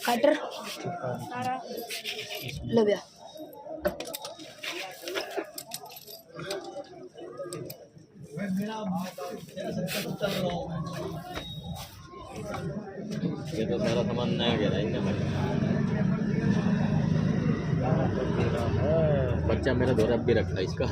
Cutter ले भैया ये तो सारा सामान नया गया इनका बच्चा मेरा दौरा भी रखता है इसका।